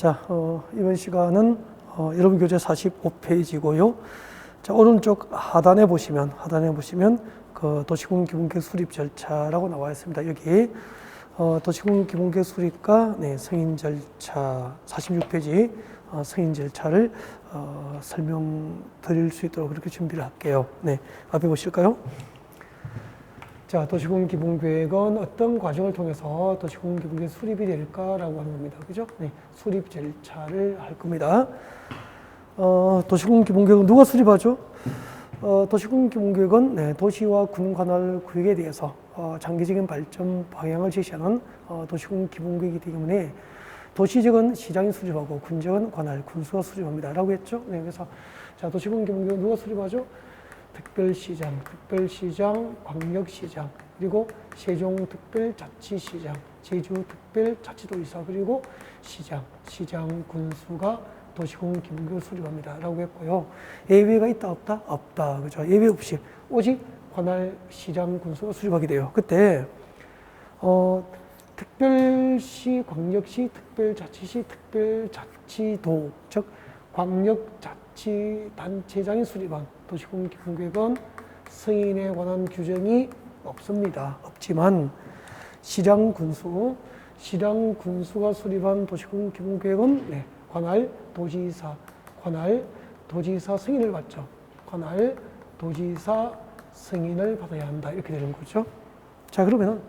자, 이번 시간은 여러분 교재 45페이지고요. 자, 오른쪽 하단에 보시면 그 도시공 기본계획 수립 절차라고 나와 있습니다. 여기 도시공 계획 수립과 승인 절차 46페이지 승인 절차를 설명드릴 수 있도록 그렇게 준비를 할게요. 네, 앞에 보실까요? 자, 도시공 기본계획은 어떤 과정을 통해서 도시공 기본계획 수립이 될까라고 하는 겁니다. 그죠? 네, 수립 절차를 할 겁니다. 도시공 기본계획은 누가 수립하죠? 도시공 기본계획은 도시와 군 관할 구역에 대해서 장기적인 발전 방향을 제시하는 도시공 기본계획이기 때문에 도시적은 시장이 수립하고 군적은 관할, 군수가 수립합니다. 라고 했죠? 네, 그래서 자, 도시공 기본계획은 누가 수립하죠? 특별시장, 광역시장, 그리고 세종특별자치시장, 제주특별자치도지사, 그리고 시장 군수가 도시공 기본계획을 수립합니다. 라고 했고요. 예외가 있다, 없다? 없다. 그죠? 예외 없이 오직 관할 시장 군수가 수립하게 돼요. 그때, 특별시, 광역시, 특별자치시, 특별자치도, 즉, 광역자치단체장이 수립한 도시공 기본계획은 승인에 관한 규정이 없습니다. 없지만 시장 군수가 수립한 도시공 기본계획은 관할 도지사 승인을 받죠. 관할 도지사 승인을 받아야 한다. 이렇게 되는 거죠. 자, 그러면은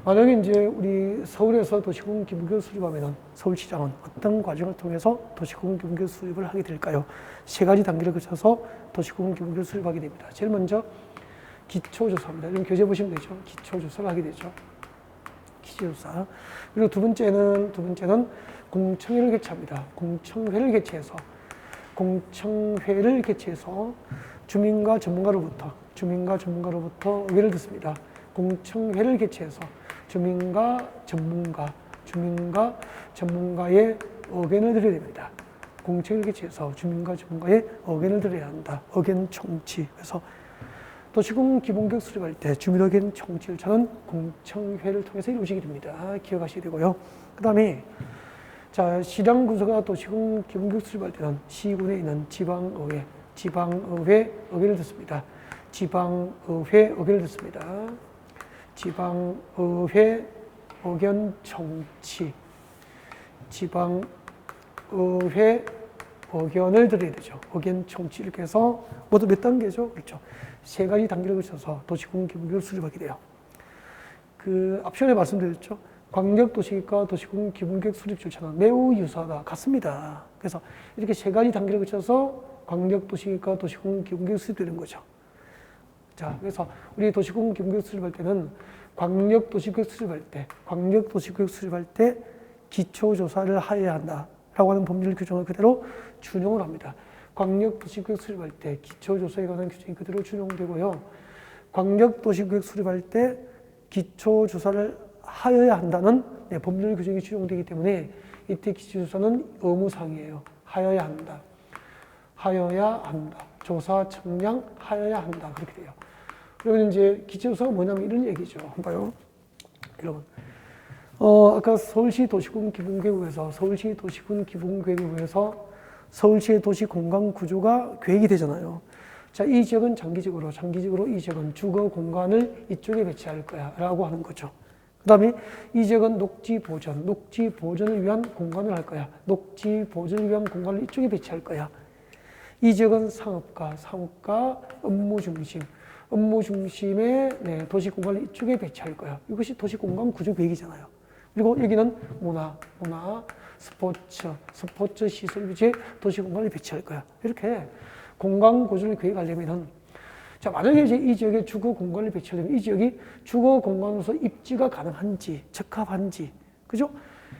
만약에 이제 우리 서울에서 도시공 기본계획 수립하면은 서울시장은 어떤 과정을 통해서 도시공 기본계획 수립을 하게 될까요? 세 가지 단계를 거쳐서 도시공 기본계획 수립하게 됩니다. 제일 먼저 기초조사입니다. 이런 교재 보시면 되죠. 기초조사를 하게 되죠. 기초조사. 그리고 두 번째는 공청회를 개최합니다. 공청회를 개최해서 주민과 전문가로부터 의견을 듣습니다. 공청회를 개최해서 주민과 전문가의 의견을 들어야 됩니다. 공청회를 개최해서 주민과 전문가의 의견을 들어야 한다. 의견 청취. 그래서 도시공 기본계획 수립할 때 주민 의견 청취 절차는 공청회를 통해서 이루어지게 됩니다. 기억하셔야 되고요. 그 다음에 자, 시장 군수가 도시공 기본계획 수립할 때는 시군에 있는 지방의회 의견을 듣습니다. 지방의회 의견 청취. 지방의회 의견을 들어야 되죠. 의견 청취. 이렇게 해서 모두 몇 단계죠? 그렇죠. 세 가지 단계를 거쳐서 도시공 기본계획을 수립하게 돼요. 앞 시간에 말씀드렸죠. 광역도시계획과 도시공 기본계획 수립 절차는 매우 유사하다. 같습니다. 그래서 이렇게 세 가지 단계를 거쳐서 광역도시계획과 도시공 기본계획 수립되는 거죠. 자, 그래서 우리 도시공 기본계획 수립할 때는 광역도시계획 수립할 때 기초조사를 하여야 한다라고 하는 법률 규정을 그대로 준용을 합니다. 광역도시계획 수립할 때 기초조사에 관한 규정이 그대로 준용되고요. 광역도시계획 수립할 때 기초조사를 하여야 한다는 법률 규정이 준용되기 때문에 이때 기초조사는 의무사항이에요. 하여야 한다. 조사, 측량, 하여야 한다. 그렇게 돼요. 그러면 이제 기초조사가 뭐냐면 이런 얘기죠. 한번 봐요. 여러분. 아까 서울시 도시군 기본계획에서 서울시의 도시 공간 구조가 계획이 되잖아요. 자, 이 지역은 장기적으로 이 지역은 주거 공간을 이쪽에 배치할 거야 라고 하는 거죠. 그 다음에 이 지역은 녹지 보존을 위한 공간을 할 거야. 녹지 보존을 위한 공간을 이쪽에 배치할 거야. 이 지역은 상업가 업무 중심의 도시 공간을 이쪽에 배치할 거야. 이것이 도시 공간 구조 계획이잖아요. 그리고 여기는 문화, 스포츠 시설 위주의 도시 공간을 배치할 거야. 이렇게 공간 구조를 계획하려면은 자, 만약에 이제 이 지역에 주거 공간을 배치하려면 이 지역이 주거 공간으로서 입지가 가능한지, 적합한지, 그죠?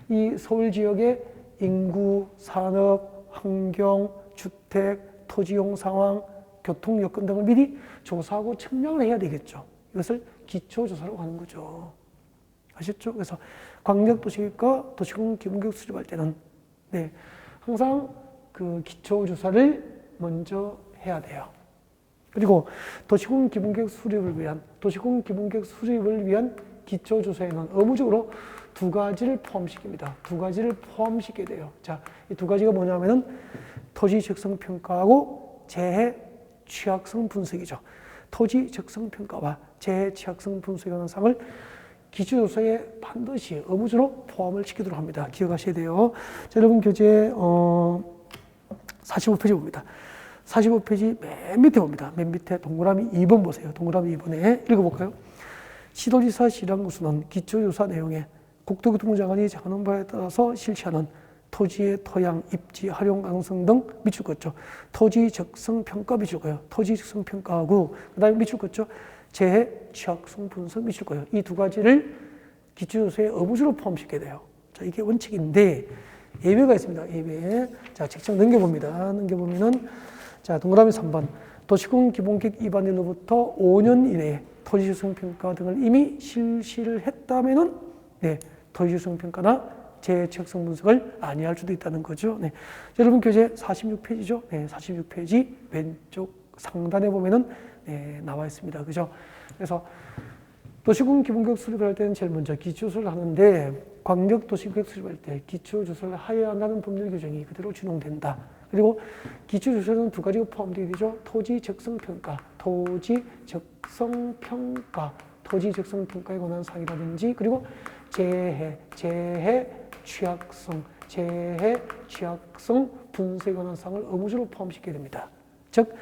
이 서울 지역의 인구, 산업, 환경, 주택, 토지용 상황, 교통 여건 등을 미리 조사하고 측량을 해야 되겠죠. 이것을 기초조사라고 하는 거죠. 아셨죠? 그래서 광역도시계획과 도시공 기본계획 수립할 때는 항상 그 기초조사를 먼저 해야 돼요. 그리고 도시공 기본계획 수립을 위한 기초조사에는 의무적으로 두 가지를 포함시킵니다. 두 가지를 포함시켜야 돼요. 자, 이 두 가지가 뭐냐면은 토지 적성 평가하고 재해 취약성 분석이죠. 토지 적성 평가와 재해 취약성 분석에 관한 사항을 기초조사에 반드시 의무적으로 포함을 시키도록 합니다. 기억하셔야 돼요. 자, 여러분 교재 45페이지 봅니다. 45페이지 맨 밑에 봅니다. 맨 밑에 동그라미 2번 보세요. 동그라미 2번에 읽어볼까요? 시도지사 시량구수는 기초조사 내용에 국토교통부 장관이 정하는 바에 따라서 실시하는 토지의 토양, 입지, 활용 가능성 등 밑줄 긋죠. 토지 적성 평가 밑줄 거예요. 토지 적성 평가하고 그다음에 밑줄 긋죠. 재해 취약성 분석 밑줄 거예요. 이 두 가지를 기초조사에 의무적으로 포함시켜야 돼요. 자, 이게 원칙인데 예외가 있습니다. 예외. 자, 책장 넘겨봅니다. 넘겨보면은 자, 동그라미 3번. 도시군 기본계획 위반일로부터 5년 이내에 토지적성 평가 등을 이미 실시를 했다면은 네, 토지적성 평가나 재해 취약성 분석을 아니할 수도 있다는 거죠. 네. 여러분 교재 46페이지죠. 네, 46페이지 왼쪽 상단에 보면은 네, 나와 있습니다. 그죠? 그래서 도시군 기본계획 수립을 할 때는 제일 먼저 기초조사를 하는데 광역 도시계획 수립할 때 기초조사를 하여야 한다는 법률 규정이 그대로 준용된다. 그리고 기초조사는 두 가지가 포함되게 되죠. 토지 적성 평가, 토지 적성 평가에 관한 사항이라든지 그리고 재해 취약성 분석에 관한 사항을 의무적으로 포함시켜야 됩니다. 즉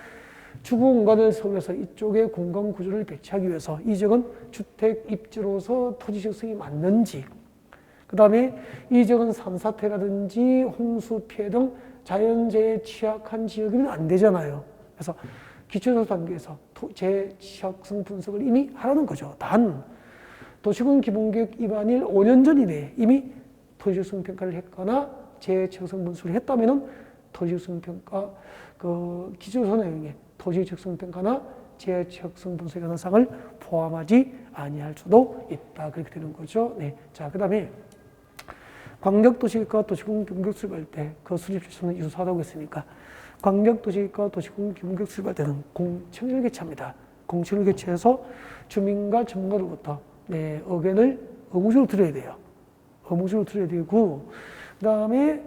주거 공간을 세우면서 이쪽에 공간 구조를 배치하기 위해서 이 지역은 주택 입지로서 토지 적성이 맞는지, 그 다음에 이 지역은 산사태라든지 홍수 피해 등 자연재해에 취약한 지역이면 안 되잖아요. 그래서 기초조사 단계에서 재해 취약성 분석을 이미 하라는 거죠. 단 도시군 기본계획 위반일 5년 전 이내에 이미 토지적성 평가를 했거나 재해 취약성 분석을 했다면은 토지적성 평가 그 기초조사 내용에 토지적성 평가나 재해 취약성 분석에 관한 사항을 포함하지 아니할 수도 있다. 그렇게 되는 거죠. 네. 자, 그다음에 광역도시계획과 도시군 기본계획 수립할 때 그 수립 절차는 유사하다고 했으니까 광역도시계획과 도시군 기본계획 수립할 때는 공청회를 개최합니다. 공청회를 개최해서 주민과 전문가로부터 네, 의견을 의무적으로 들어야 돼요. 의무적으로 들어야 되고 그다음에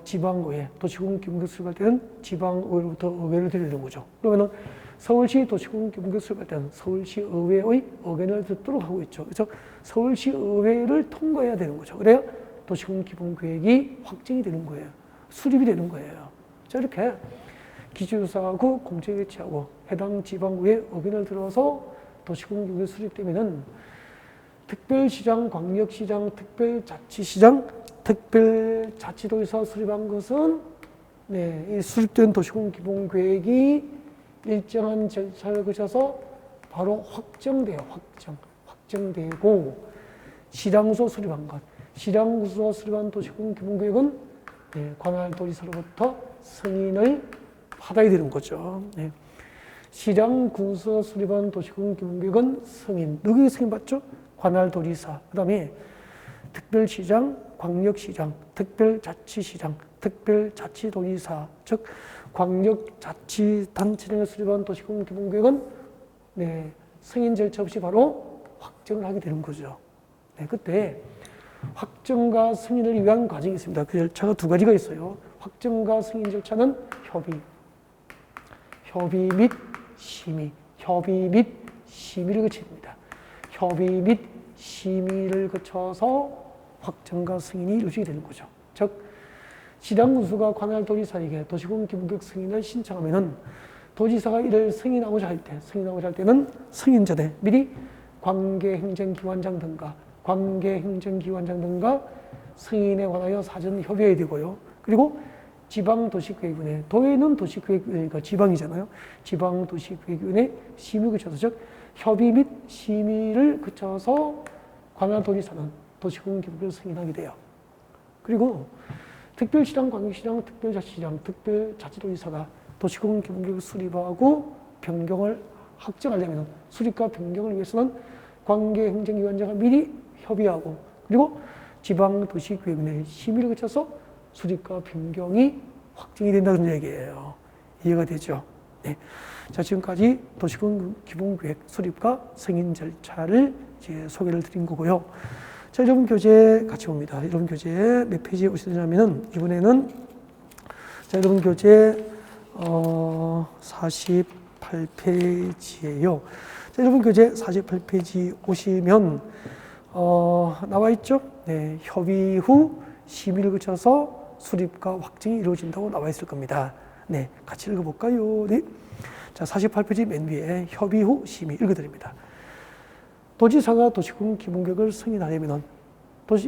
지방의회, 도시군 기본계획 수립할 때는 지방의회로부터 의견을 드려야 되는 거죠. 그러면은 서울시 도시군 기본계획 수립할 때는 서울시 의회의 의견을 듣도록 하고 있죠. 그래서 서울시 의회를 통과해야 되는 거죠. 그래야 도시군 기본계획이 확정이 되는 거예요. 수립이 되는 거예요. 자, 이렇게 기초조사하고 공청회 개최하고 해당 지방의회 의견을 들어서 도시군 기본계획 수립되면은 특별시장, 광역시장, 특별자치시장, 특별자치도에서 수립한 것은 네, 이 수립된 도시군 기본계획이 일정한 절차를 거쳐서 바로 확정돼요. 확정되고 시장소 수립한 것, 시장구서 수립한 도시군 기본계획은 네, 관할 도지사로부터 승인을 받아야 되는 거죠. 네. 시장군서 수립한 도시군 기본계획은 승인, 누구에게 승인 받죠? 관할 도지사. 그 다음에 특별시장, 광역시장, 특별자치시장, 특별자치도지사, 즉 광역자치단체장을 수립한 도시군 기본계획은 네, 승인 절차 없이 바로 확정을 하게 되는 거죠. 네, 그때 확정과 승인을 위한 과정이 있습니다. 그 절차가 두 가지가 있어요. 확정과 승인 절차는 협의 및 심의, 심의를 거쳐야 됩니다. 협의 및 심의를 거쳐서 확정과 승인이 이루어지게 되는 거죠. 즉 시장군수가 관할 도지사에게 도시군 기본계획 승인을 신청하면은 도지사가 이를 승인하고자 할 때는 승인 전에 미리 관계행정기관장 등과 승인에 관하여 사전 협의해야 되고요. 그리고 지방도시계획위원회, 도에는 도시계획위원회가 지방이잖아요. 지방도시계획위원회 심의 거쳐서 즉 협의 및 심의를 거쳐서 관할 도지사는 도시군 기본계획을 승인하게 돼요. 그리고 특별시장, 광역시장, 특별자치시장, 특별자치도지사가 도시군 기본계획을 수립하고 변경을 확정하려면 수립과 변경을 위해서는 관계행정기관장과 미리 협의하고 그리고 지방도시계획위원회 심의를 거쳐서 수립과 변경이 확정이 된다는 얘기예요. 이해가 되죠? 네. 자, 지금까지 도시군 기본계획 수립과 승인 절차를 이제 소개를 드린 거고요. 자, 여러분 교재 같이 봅니다. 여러분 교재 몇 페이지에 오시냐면은 이번에는 자, 여러분 교재 48페이지예요. 자, 여러분 교재 48페이지 오시면 나와 있죠? 네, 협의 후 심의를 거쳐서 수립과 확정이 이루어진다고 나와 있을 겁니다. 네, 같이 읽어볼까요? 네. 자, 48페이지 맨 위에 협의 후 심의 읽어드립니다. 도지사가 도시군 기본계획을 승인하려면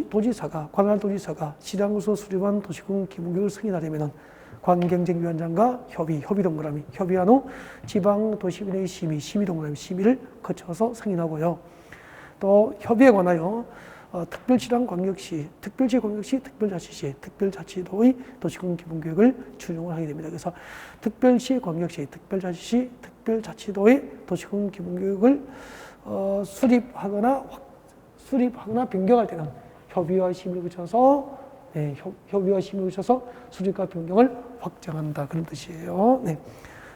도지사가 관할 도지사가 시장으로서 수립한 도시군 기본계획을 승인하려면 관경쟁위원장과 협의 동그라미 협의한 후 지방도시민의 심의 동그라미 심의를 거쳐서 승인하고요. 또 협의에 관하여 특별시랑 특별시광역시, 특별자치시, 특별자치도의 도시군 기본계획을 준용을 하게 됩니다. 그래서 특별시, 광역시, 특별자치시, 특별자치도의 도시군 기본계획을 수립하거나 변경할 때는 협의와 심의를 거쳐서 수립과 변경을 확정한다 그런 뜻이에요. 네.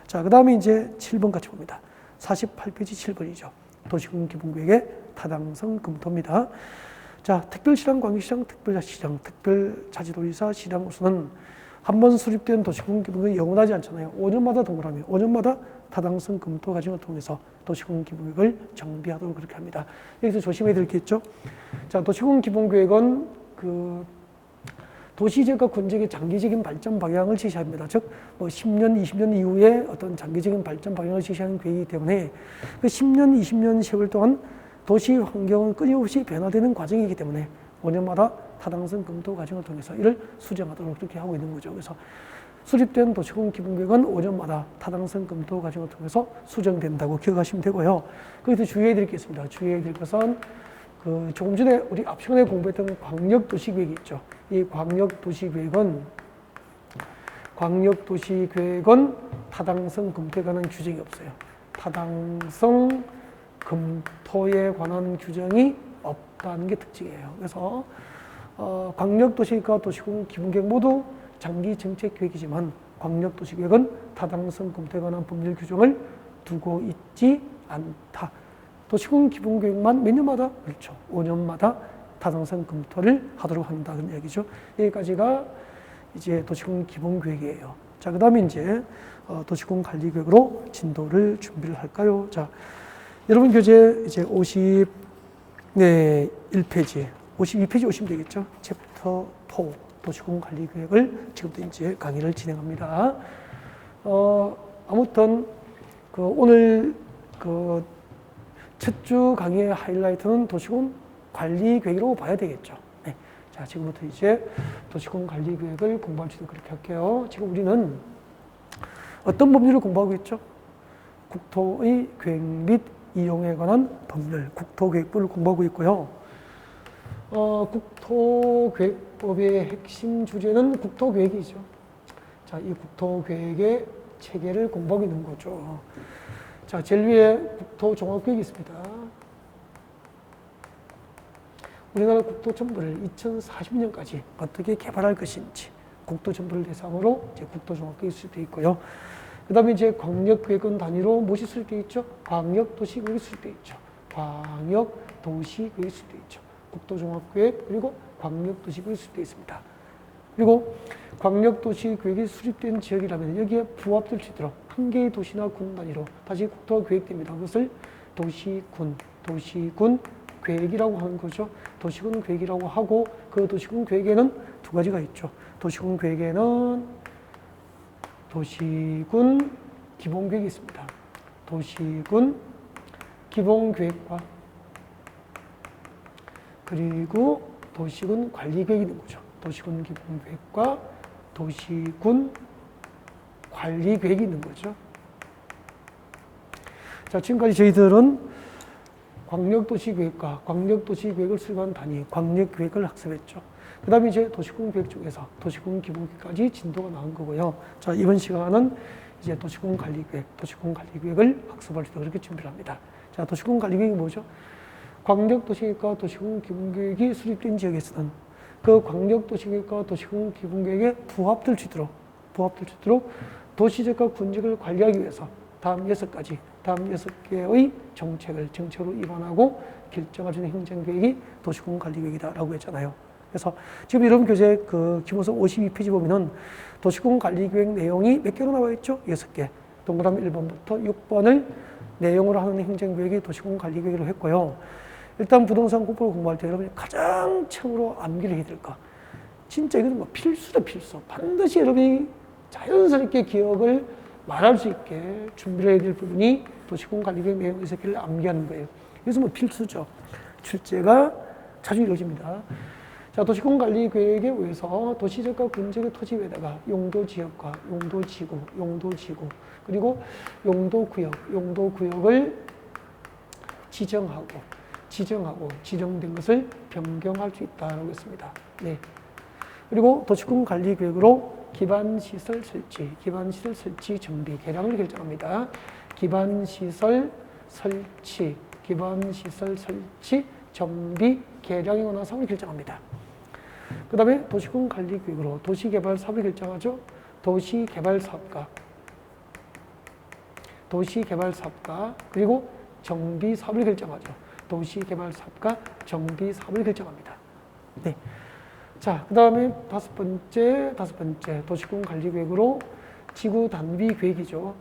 자, 그다음에 이제 7번 같이 봅니다. 48페이지 7번이죠. 도시군 기본계획의 타당성 검토입니다. 자, 특별시랑, 광역시랑, 특별자치시장, 특별자치도지사, 시장으로서는 한 번 수립된 도시군 기본계획이 영원하지 않잖아요. 5년마다 동그라미, 5년마다 타당성 검토 과정을 통해서 도시군 기본계획을 정비하도록 그렇게 합니다. 여기서 조심해야 될 게 있죠. 자, 도시군 기본계획은 도시지역과 군지역의 장기적인 발전 방향을 제시합니다. 즉, 10년, 20년 이후에 어떤 장기적인 발전 방향을 제시하는 계획이기 때문에 그 10년, 20년 세월 동안 도시 환경은 끊임없이 변화되는 과정이기 때문에 5년마다 타당성 검토 과정을 통해서 이를 수정하도록 그렇게 하고 있는 거죠. 그래서 수립된 도시군 기본계획은 5년마다 타당성 검토 과정을 통해서 수정된다고 기억하시면 되고요. 거기서 주의해야 될 게 있습니다. 주의해야 될 것은 조금 전에 우리 앞 시간에 공부했던 광역도시계획이 있죠. 이 광역도시계획은 타당성 검토에 관한 규정이 없어요. 타당성 검토에 관한 규정이 없다는 게 특징이에요. 그래서 광역도시계획과 도시군 기본계획 모두 장기 정책 계획이지만 광역도시계획은 타당성 검토에 관한 법률 규정을 두고 있지 않다. 도시군 기본계획만 몇 년마다? 그렇죠. 5년마다 타당성 검토를 하도록 한다. 그런 얘기죠. 여기까지가 이제 도시군 기본계획이에요. 자, 그 다음에 이제 도시군 관리계획으로 진도를 준비를 할까요? 자, 여러분 교재 이제 51페이지, 52페이지 오시면 되겠죠. 챕터 4 도시군 관리계획을 지금부터 이제 강의를 진행합니다. 아무튼 오늘 첫 주 강의의 하이라이트는 도시군 관리계획이라고 봐야 되겠죠. 네. 자, 지금부터 이제 도시군 관리계획을 공부할 수 있도록 그렇게 할게요. 지금 우리는 어떤 법률을 공부하고 있죠? 국토의 계획 및 이용에 관한 법률, 국토계획법을 공부하고 있고요. 국토계획법의 핵심 주제는 국토계획이죠. 자, 이 국토계획의 체계를 공부하고 있는 거죠. 자, 제일 위에 국토종합계획이 있습니다. 우리나라 국토정보를 2040년까지 어떻게 개발할 것인지 국토정보를 대상으로 이제 국토종합계획이 수립되어 있고요. 그 다음에 이제 광역계획은 단위로 무엇이 수립되어 있죠? 광역도시계획이 수립되어 있죠. 광역도시계획이 수립되어 있죠. 국토종합계획 그리고 광역도시계획이 수립되어 있습니다. 그리고 광역도시계획이 수립된 지역이라면 여기에 부합될 수 있도록 한 개의 도시나 군 단위로 다시 국토가 계획됩니다. 그것을 도시군 계획이라고 하는 거죠. 도시군 계획이라고 하고 그 도시군 계획에는 두 가지가 있죠. 도시군 계획에는 도시군 기본계획이 있습니다. 도시군 기본계획과 그리고 도시군 관리계획이 있는 거죠. 도시군 기본계획과 도시군 관리계획이 있는 거죠. 자, 지금까지 저희들은 광역도시계획과 광역도시계획을 수립한 단위, 광역계획을 학습했죠. 그 다음에 이제 도시군 계획 쪽에서 도시군 기본계획까지 진도가 나온 거고요. 자, 이번 시간은 이제 도시군 관리계획을 학습할 수 있도록 그렇게 준비를 합니다. 자, 도시군 관리계획이 뭐죠? 광역도시계획과 도시군 기본계획이 수립된 지역에서는 그 광역도시계획과 도시군 기본계획에 부합될 수 있도록 도시지역과 군지역을 관리하기 위해서 다음 6개의 정책으로 입안하고 결정할 수 있는 행정계획이 도시공간관리계획이다라고 했잖아요. 그래서 지금 여러분 교재 그 기본서 52페이지 보면은 도시공간관리계획 내용이 몇 개로 나와 있죠? 6개. 동그라미 1번부터 6번을 내용으로 하는 행정계획이 도시공간관리계획으로 했고요. 일단 부동산 국부를 공부할 때 여러분이 가장 처음으로 암기를 해야 될 거. 진짜 이거는 뭐 필수다, 필수. 반드시 여러분이 자연스럽게 기억을 말할 수 있게 준비를 해야 될 부분이 도시공간관리계획 내용 6개를 암기하는 거예요. 그래서 뭐 필수죠. 출제가 자주 이루어집니다. 자, 도시공간관리계획에 의해서 도시적과 군적의 토지에다가 용도지역과 용도지구, 용도지구, 그리고 용도구역, 용도구역을 지정하고 지정된 것을 변경할 수 있다고 했습니다. 네. 그리고 도시공간관리계획으로 기반시설 설치, 정비, 개량을 결정합니다. 기반시설 설치, 정비, 개량에 관한 사업을 결정합니다. 그 다음에 도시공간관리계획으로 도시개발 사업을 결정하죠. 도시개발사업가, 그리고 정비 사업을 결정하죠. 도시개발사업가, 정비 사업을 결정합니다. 네. 자, 그 다음에 다섯 번째, 도시공간관리계획으로 지구단위계획이죠.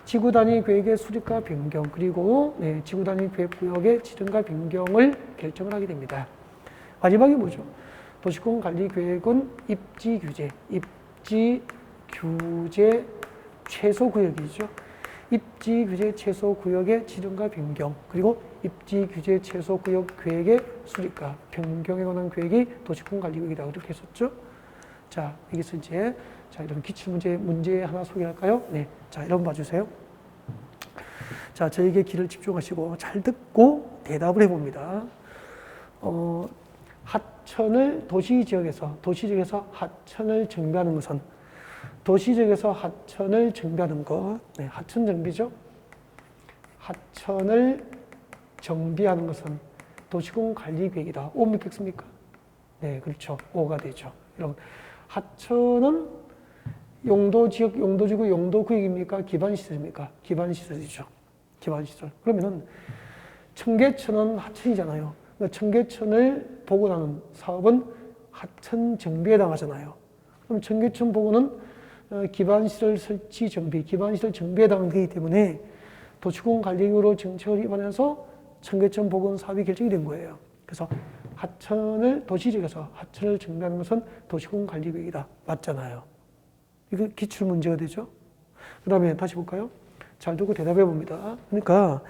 지구단위 계획의 수립과 변경, 그리고 지구단위 계획구역의 지정과 변경을 결정을 하게 됩니다. 마지막이 뭐죠? 도시공간관리계획은 입지규제 최소구역이죠. 입지규제 최소구역의 지정과 변경, 그리고 입지규제 최소구역 계획의 수립과 변경에 관한 계획이 도시공간관리계획이다. 이렇게 했었죠. 자, 여기서 이제 이런 기출문제 하나 소개할까요? 네. 자, 여러분 봐주세요. 자, 저에게 귀를 집중하시고 잘 듣고 대답을 해봅니다. 하천을 도시지역에서 하천을 정비하는 것은 네, 하천 정비죠. 하천을 정비하는 것은 도시공관리계획이다. 오 믿겠습니까? 네, 그렇죠. 오가 되죠. 여러분, 하천은 용도지역, 용도지구, 용도구역입니까? 기반시설입니까? 기반시설이죠. 기반시설. 그러면은 청계천은 하천이잖아요. 그러니까 청계천을 복원하는 사업은 하천 정비에 해당하잖아요. 그럼 청계천 복원은 기반시설 설치 정비, 기반시설 정비에 해당되기 때문에 도시공관리계획으로 정책을 위반해서 청계천 복원 사업이 결정이 된 거예요. 그래서 도시지역에서 하천을 정비하는 것은 도시공관리계획이다. 맞잖아요. 이거 기출문제가 되죠. 그 다음에 다시 볼까요? 잘 듣고 대답해 봅니다. 그러니까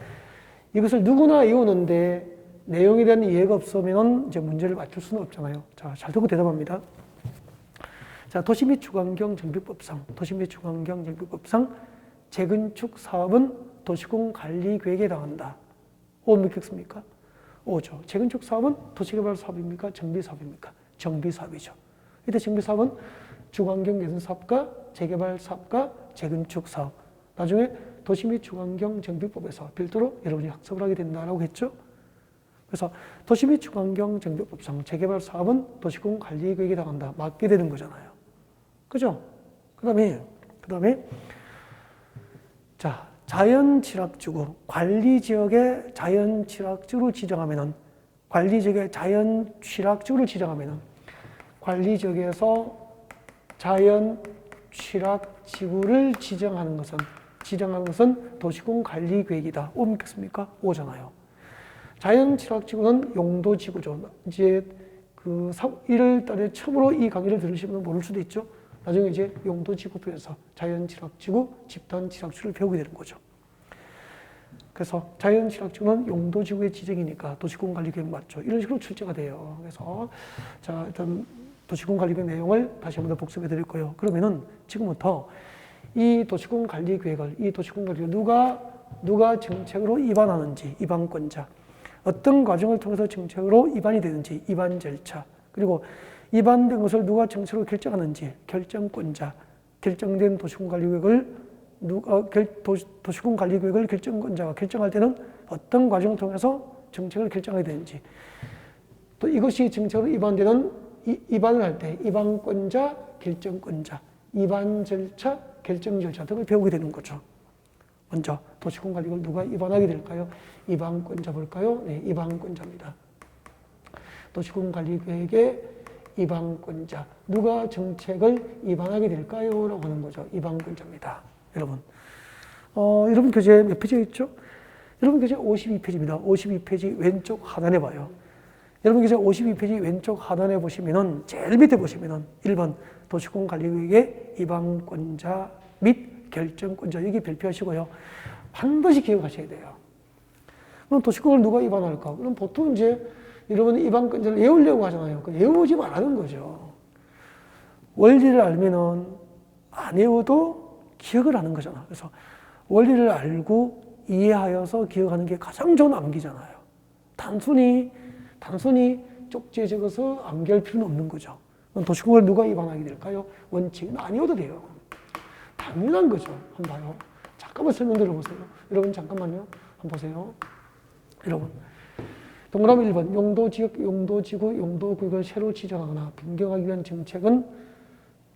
이것을 누구나 외우는데 내용에 대한 이해가 없으면 이제 문제를 맞출 수는 없잖아요. 자, 잘 듣고 대답합니다. 자, 도시 및 주거환경 정비법상 재건축 사업은 도시공관리계획에 해당한다. 오 믿겠습니까? 오죠. 재건축 사업은 도시개발 사업입니까? 정비 사업입니까? 정비 사업이죠. 이때 정비 사업은 주거환경 개선 사업과 재개발 사업과 재건축 사업. 나중에 도시 및 주거환경 정비법에서 별도로 여러분이 학습을 하게 된다라고 했죠. 그래서 도시 및 주거환경 정비법상 재개발 사업은 도시공관리계획에 해당한다. 맞게 되는 거잖아요. 그죠? 그다음에 자, 자연취락지구, 관리지역의 자연취락지구를 지정하면은 관리지역에서 자연취락지구를 지정하는 것은 도시공관리계획이다. 오 믿겠습니까? 오잖아요. 자연취락지구는 용도지구죠. 이제 그 1월 달에 처음으로 이 강의를 들으시면 모를 수도 있죠. 나중에 이제 용도지구표에서 자연취락지구, 집단취락지구를 배우게 되는 거죠. 그래서 자연취락지구는 용도지구의 지정이니까 도시공관리계획 맞죠. 이런 식으로 출제가 돼요. 그래서 자, 일단 도시공관리계획 내용을 다시 한번 더 복습해 드릴 거예요. 그러면은 지금부터 이 도시공관리계획을 누가 정책으로 입안하는지, 입안권자, 어떤 과정을 통해서 정책으로 입안이 되는지, 입안 절차, 그리고 입안된 것을 누가 정책으로 결정하는지, 결정권자, 결정된 도시공관리계획을 도시공관리계획을 결정권자가 결정할 때는 어떤 과정을 통해서 정책을 결정하게 되는지, 또 이것이 정책으로 입안을 할 때 입안권자, 결정권자, 입안 절차, 결정 절차 등을 배우게 되는 거죠. 먼저 도시공간계획을 누가 입안하게 될까요? 입안권자 볼까요? 네, 입안권자입니다. 도시공간계획의 입안권자. 누가 정책을 입안하게 될까요? 라고 하는 거죠. 입안권자입니다. 여러분. 여러분 교재 몇 페이지에 있죠? 여러분 교재 52페이지입니다. 52페이지 왼쪽 하단에 봐요. 여러분 교재 52페이지 왼쪽 하단에 보시면은 제일 밑에 보시면은 1번 도시공간계획의 입안권자 및 결정권자 여기 별표하시고요. 반드시 기억하셔야 돼요. 그럼 도시공간을 누가 입안할까? 그럼 보통 이제 여러분 입안권자를 외우려고 하잖아요. 외우지 말라는 거죠. 원리를 알면은 안 외워도 기억을 하는 거잖아. 그래서 원리를 알고 이해하여서 기억하는 게 가장 좋은 암기잖아요. 단순히 쪽지에 적어서 암기할 필요는 없는 거죠. 그럼 도시공간을 누가 입안하게 될까요? 원칙은 아니어도 돼요. 당연한 거죠. 한번 봐요. 잠깐만 설명 들어보세요. 여러분 잠깐만요. 한번 보세요. 여러분 동그라미 1번 용도지역, 용도지구, 용도구역을 새로 지정하거나 변경하기 위한 정책은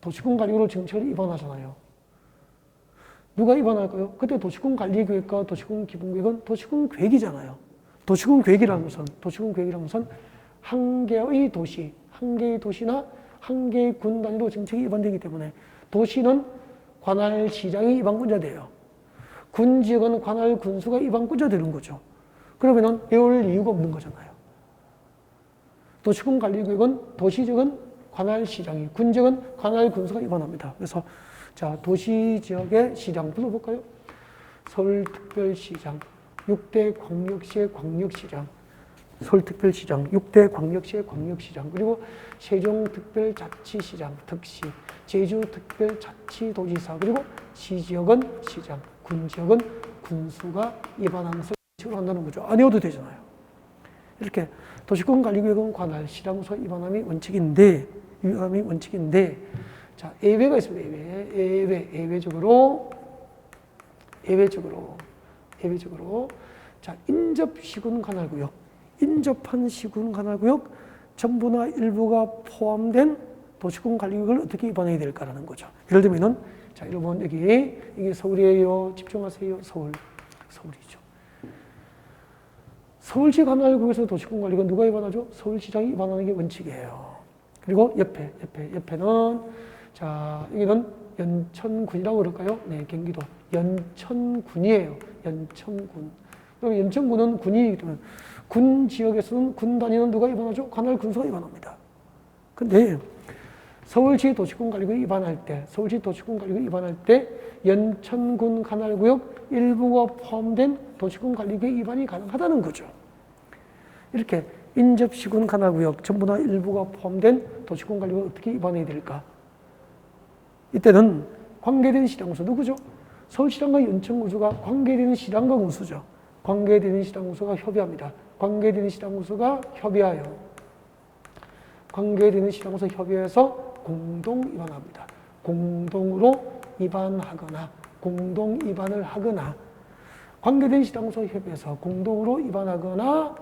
도시공관리계획으로 정책을 입안하잖아요. 누가 입안할까요? 그때 도시공관리계획과 도시공기본계획은 도시공계획이잖아요. 도시공계획이라는 것은 한 개의 도시나 한 개의 군 단위로 정책이 입안되기 때문에 도시는 관할 시장이 입안권자 돼요. 군 지역은 관할 군수가 입안권자 되는 거죠. 그러면은 외울 이유가 없는 거잖아요. 도시공관리계획은 도시지역은 관할 시장이, 군 지역은 관할 군수가 입안합니다. 그래서 자 도시지역의 시장 불러볼까요? 서울특별시장, 6대 광역시의 광역시장, 서울특별시장, 6대 광역시의 광역시장, 그리고 세종특별자치시장, 특시, 제주특별자치도지사, 그리고 시지역은 시장, 군지역은 군수가 입안하면서 정책을 한다는 거죠. 안 외워도 되잖아요. 이렇게 도시공관리계획은 관할 시장소가 입안함이 원칙인데, 자 예외가 있습니다. 예외적으로 자 인접시군 관할구역, 인접한 시군 관할구역 전부나 일부가 포함된 도시공관리계획을 어떻게 입안해야 될까라는 거죠. 예를 들면은 자 여러분 이게 서울이에요. 집중하세요. 서울이죠. 서울시 관할구역에서 도시공관리계획은 누가 입안하죠? 서울시장이 입안하는 게 원칙이에요. 그리고 옆에는 자 여기는 연천군이라고 그럴까요? 네, 경기도 연천군이에요. 연천군. 그럼 연천군은 군이기 때문에 군 지역에서는 군 단위는 누가 입안하죠? 관할 군수가 입안합니다. 근데 서울시 도시공관리계획 입안할 때 연천군 관할구역 일부가 포함된 도시공관리계획 입안이 가능하다는 거죠. 이렇게 인접시군 관할구역 전부나 일부가 포함된 도시공관리계획 어떻게 입안해야 될까? 이때는 관계된 시장군수 누구죠? 서울시장과 연천군수가 관계되는 시장과 군수죠. 관계되는 시장군수가 협의합니다. 관계되는 시장군수가 협의해서 공동 입안합니다. 공동으로 입안하거나 공동 입안을 하거나 관계된 시장군수와 협의해서 공동으로 입안하거나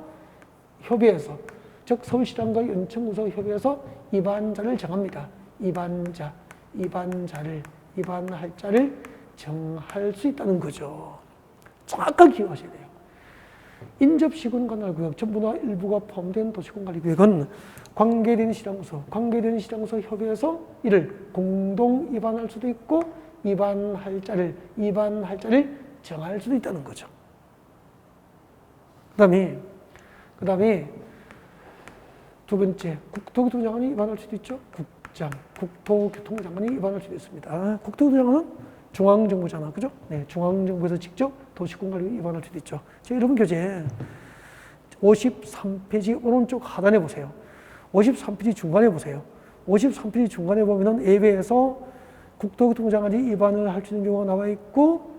협의해서 즉 서울시장과 연천군수가 협의해서 입안자를 정합니다. 입안할 자를 정할 수 있다는 거죠. 정확하게 기억하셔야 돼요. 인접시군 관할구역 전부나 일부가 포함된 도시공관리계획은 관계된 시장군수 협의해서 이를 공동 입안할 수도 있고 입안할 자를 정할 수도 있다는 거죠. 그 다음에 두 번째, 국토교통장관이 입안할 수도 있죠. 국토교통장관이 입안할 수도 있습니다. 국토교통장관은 중앙정부잖아. 그죠? 네, 중앙정부에서 직접 도시공관리계획 입안할 수도 있죠. 자, 여러분 교재 53페이지 오른쪽 하단에 보세요. 53페이지 중간에 보세요. 53페이지 중간에 보면은 예외에서 국토교통장관이 입안을 할 수 있는 경우가 나와 있고,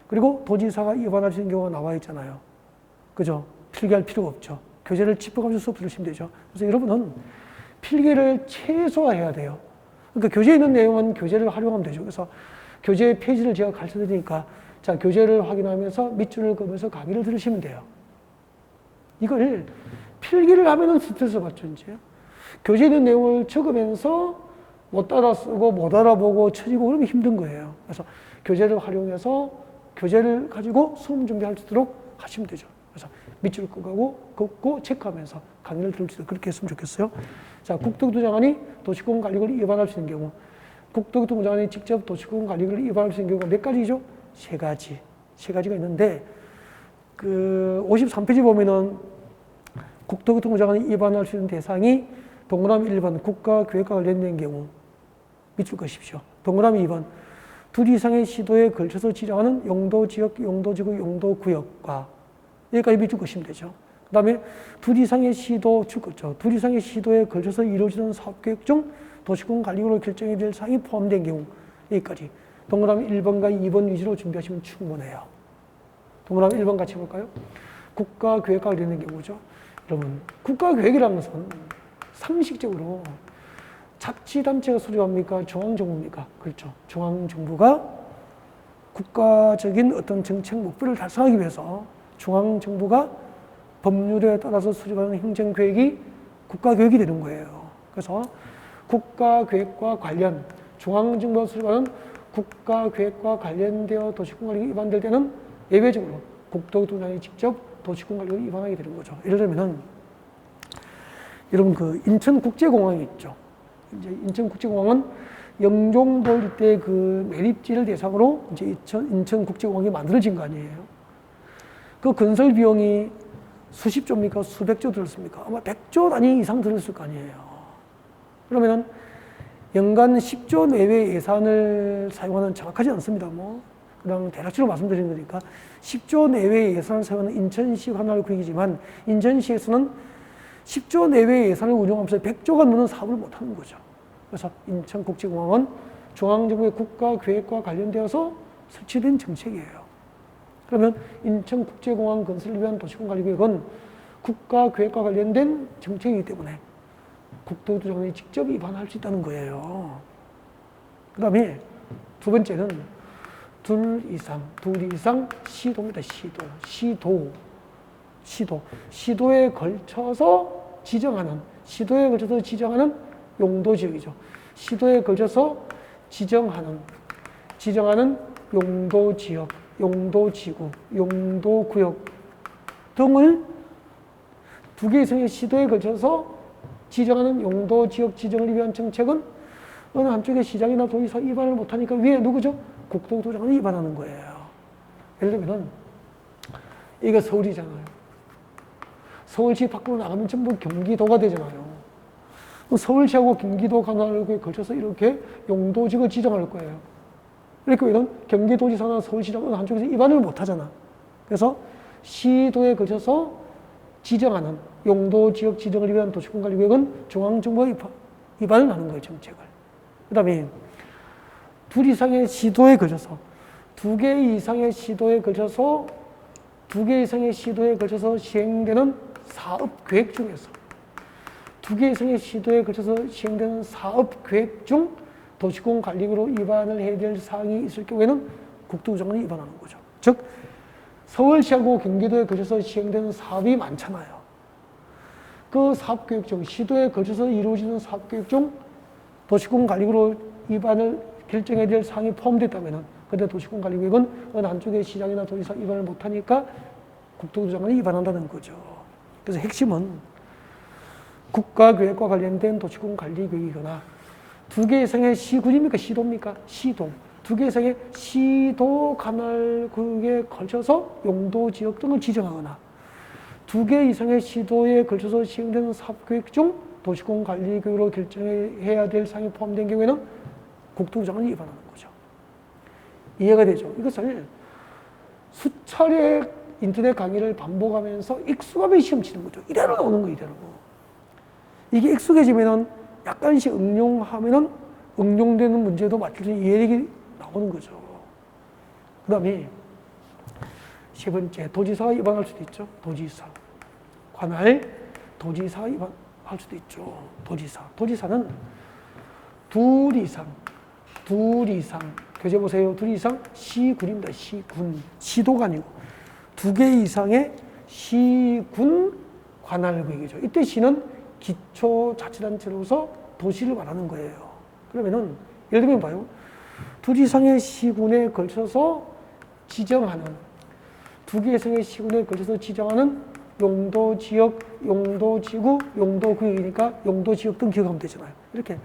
그리고 도지사가 입안할 수 있는 경우가 나와 있잖아요. 그죠? 필기할 필요가 없죠. 교재를 짚어가면서 수업 들으시면 되죠. 그래서 여러분은 필기를 최소화해야 돼요. 그러니까 교재에 있는 내용은 교재를 활용하면 되죠. 그래서 교재 페이지를 제가 가르쳐 드리니까 자 교재를 확인하면서 밑줄을 그으면서 강의를 들으시면 돼요. 이걸 필기를 하면은 스트레스 받죠, 이제. 교재에 있는 내용을 적으면서 못 따라 쓰고 못 알아보고 쳐지고 그러면 힘든 거예요. 그래서 교재를 활용해서 교재를 가지고 수험 준비할 수 있도록 하시면 되죠. 그래서 밑줄 긋고 체크하면서 강의를 들을 수 있도록 그렇게 했으면 좋겠어요. 자, 국토교통 장관이 도시공원 관리구를 위반할 수 있는 경우, 국토교통 장관이 직접 도시공원 관리구를 위반할 수 있는 경우가 몇 가지죠? 세 가지가 있는데, 그 53페이지 보면은 국토교통 장관이 위반할 수 있는 대상이 동그라미 1번 국가계획과 관련된 경우 밑줄 그으십시오. 동그라미 2번 둘 이상의 시도에 걸쳐서 지정하는 용도지역, 용도지구, 용도구역과 여기까지 밑줄 그으시면 되죠. 그 다음에 둘 이상의 시도 줄 거죠. 둘 이상의 시도에 걸쳐서 이루어지는 사업계획 중 도시공 관리구로 결정이 될 사항이 포함된 경우 여기까지 동그라미 1번과 2번 위주로 준비하시면 충분해요. 동그라미 1번 같이 볼까요? 국가계획과 관련된 경우죠. 여러분, 국가계획이라는 것은 상식적으로 자치단체가 수립합니까? 중앙정부입니까? 그렇죠. 중앙정부가 국가적인 어떤 정책 목표를 달성하기 위해서 중앙정부가 법률에 따라서 수립하는 행정계획이 국가계획이 되는 거예요. 그래서 국가계획과 관련, 중앙정부가 수립하는 국가계획과 관련되어 도시공관리가 위반될 때는 예외적으로 국토교통장이 직접 도시공관리를 위반하게 되는 거죠. 예를 들면은 여러분 그 인천국제공항이 있죠. 이제 인천국제공항은 영종도 일대 그 매립지를 대상으로 이제 인천국제공항이 만들어진 거 아니에요. 그 건설 비용이 수십조입니까? 수백조 들었습니까? 아마 100조 단위 이상 들었을 거 아니에요. 그러면은 연간 10조 내외 예산을 사용하는 정확하지 않습니다. 뭐 그냥 대략적으로 말씀드리는 거니까 10조 내외 예산을 사용하는 인천시 관할 구역이지만 인천시에서는 10조 내외 예산을 운영하면서 100조가 넘는 사업을 못하는 거죠. 그래서 인천국제공항은 중앙정부의 국가계획과 관련되어서 설치된 정책이에요. 그러면 인천국제공항 건설을 위한 도시공관리계획은 국가계획과 관련된 정책이기 때문에 국토교통장관이 직접 위반할 수 있다는 거예요. 그 다음에 두 번째는 둘 이상 시도입니다. 시도에 걸쳐서 지정하는 용도지역이죠. 시도에 걸쳐서 지정하는 용도지역, 용도지구, 용도구역 등을 두 개 이상의 시도에 걸쳐서 지정하는 용도지역 지정을 위한 정책은 어느 한쪽의 시장이나 도지사 위반을 못하니까 위에 누구죠? 국토교통장관이 위반하는 거예요. 예를 들면 이게 서울이잖아요. 서울시 밖으로 나가면 전부 경기도가 되잖아요. 서울시하고 경기도 관할구에 걸쳐서 이렇게 용도지역을 지정할 거예요. 이렇게 하면 경기도지사나 서울시장은 한쪽에서 위반을 못 하잖아. 그래서 시도에 걸쳐서 지정하는 용도지역 지정을 위한 도시공관리계획은 중앙정부가 위반을 하는 거예요, 정책을. 그 다음에 두 개 이상의 시도에 걸쳐서 시행되는 사업계획 중에서 두 개 이상의 시도에 걸쳐서 시행되는 사업계획 중 도시공관리구로 위반을 해야 될 사항이 있을 경우에는 국토교통장관이 위반하는 거죠. 즉 서울시하고 경기도에 걸쳐서 시행되는 사업이 많잖아요. 그 사업계획 중 시도에 걸쳐서 이루어지는 사업계획 중 도시공관리구로 위반을 결정해야 될 사항이 포함됐다면 그때 도시공관리계획은 어느 한쪽의 시장이나 도지사 위반을 못하니까 국토교통장관이 위반한다는 거죠. 그래서 핵심은 국가계획과 관련된 도시공관리계획이거나 두 개 이상의 시군입니까? 시도입니까? 시도. 두 개 이상의 시도 관할구역에 걸쳐서 용도지역 등을 지정하거나 두 개 이상의 시도에 걸쳐서 시행되는 사업계획 중 도시공관리계획으로 결정해야 될 사항이 포함된 경우에는 국토교통장관이 위반하는 거죠. 이해가 되죠? 이것을 수차례 인터넷 강의를 반복하면서 익숙하면 시험 치는 거죠. 이대로 나오는 거예요, 이대로. 이게 익숙해지면은 약간씩 응용하면은 응용되는 문제도 맞출 수 있는 이해력이 나오는 거죠. 그 다음에 세 번째, 도지사가 위반할 수도 있죠. 도지사. 관할 도지사가 위반할 수도 있죠. 도지사는 둘 이상. 교재 보세요. 둘 이상 시군입니다. 시군. 시도가 아니고 두 개 이상의 시군 관할구역이죠. 이때 시는 기초자치단체로서 도시를 말하는 거예요. 그러면은 예를 들면 봐요. 둘 이상의 시군에 걸쳐서 지정하는 두 개의 성의 시군에 걸쳐서 지정하는 용도지역, 용도지구, 용도구역이니까 용도지역 등 기억하면 되잖아요. 이렇게